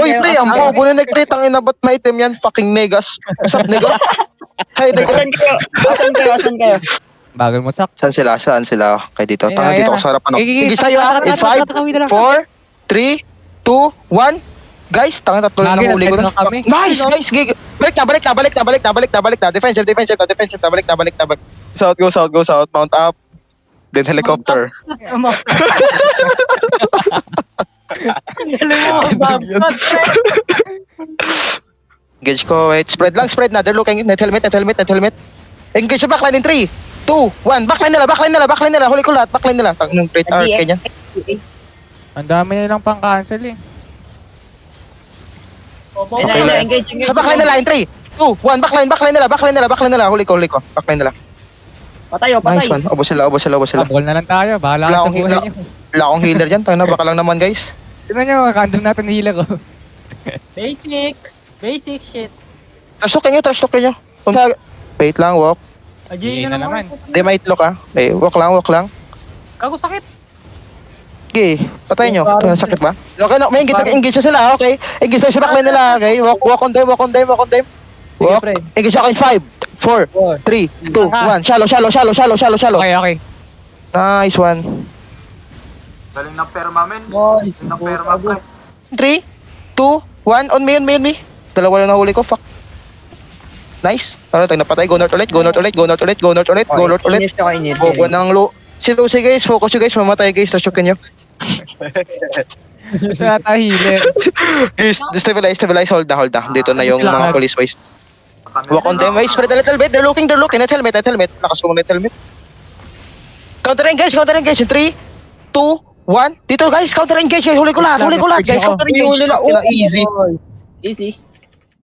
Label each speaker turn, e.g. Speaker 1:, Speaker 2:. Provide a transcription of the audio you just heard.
Speaker 1: Uy, pre, ang bobo na nag-create ang inabot na item yan. Fucking negas. What's up, nega? Hey, nega.
Speaker 2: Asan kayo?
Speaker 3: Bagal mo sak.
Speaker 1: Saan sila? Okay, dito. Tanga
Speaker 3: Ayan
Speaker 1: dito
Speaker 3: na.
Speaker 1: ako sa harapan.
Speaker 3: Gigi,
Speaker 1: Hindi sa'yo ah. In 5, 4, 3, 2, 1. Guys, tanga tatlo na
Speaker 3: Lagi,
Speaker 1: huli ko na.
Speaker 3: nagpedal kami.
Speaker 1: Nice, guys. Balik na. Defensive. Balik na. South, go south. Mount up. Then helicopter.
Speaker 2: Galing mo, babad.
Speaker 1: Engage ko. Wait, spread na. They're looking. Net helmet. Engage sa backline in 3, 2, 1. Backline nila. Huli ko lahat. Backline nila. Tangang trade arc kanya.
Speaker 3: Ang dami nilang pang-cancel eh.
Speaker 1: Okay lang. Sa backline nila in 3, 2, 1. Backline nila. Huli ko. Backline nila.
Speaker 2: Patay.
Speaker 1: Nice one. Ubos sila.
Speaker 3: Tabol na lang tayo. Bahala ka sa buhay niyo.
Speaker 1: Wala akong healer dyan. Tanga na, baka lang naman guys.
Speaker 3: Tignan nyo, random natin healer ko.
Speaker 4: Basic shit.
Speaker 1: Trash talk nyo. Wait lang, walk.
Speaker 3: Hindi na naman.
Speaker 1: Hindi, may itlog ah. Okay, walk lang.
Speaker 4: Kago sakit.
Speaker 1: Okay, patay nyo. Ito, sakit ba? Okay, no, may engage na sila, okay? Engage na sa backline nila, okay? Walk on them. Walk. Engage ako in 5, 4, 3, 2, 1. Shallow.
Speaker 3: Okay.
Speaker 1: Nice one.
Speaker 5: Galing ng perma, men.
Speaker 2: Nice.
Speaker 5: Ng perma, pre.
Speaker 1: 3, 2, 1. On me. Dalawa lang nahuli ko, fuck. Nice. Ano tayo napatay? Go north ulit.
Speaker 2: Inis.
Speaker 1: Bobo ng low. Si Lucy guys, focus you guys. Mamatay guys, tasyokin nyo.
Speaker 3: Ito na tayo healer.
Speaker 1: Guys, stabilize. Hold na. Dito na yung mga police waste. Walk on them. Wait, spread a little bit. They're looking. Net helmet. Lakas ko net helmet. Counter engage. In 3, 2, 1. Dito guys, counter engage. Huli ko lahat. Guys, counter engage. Easy.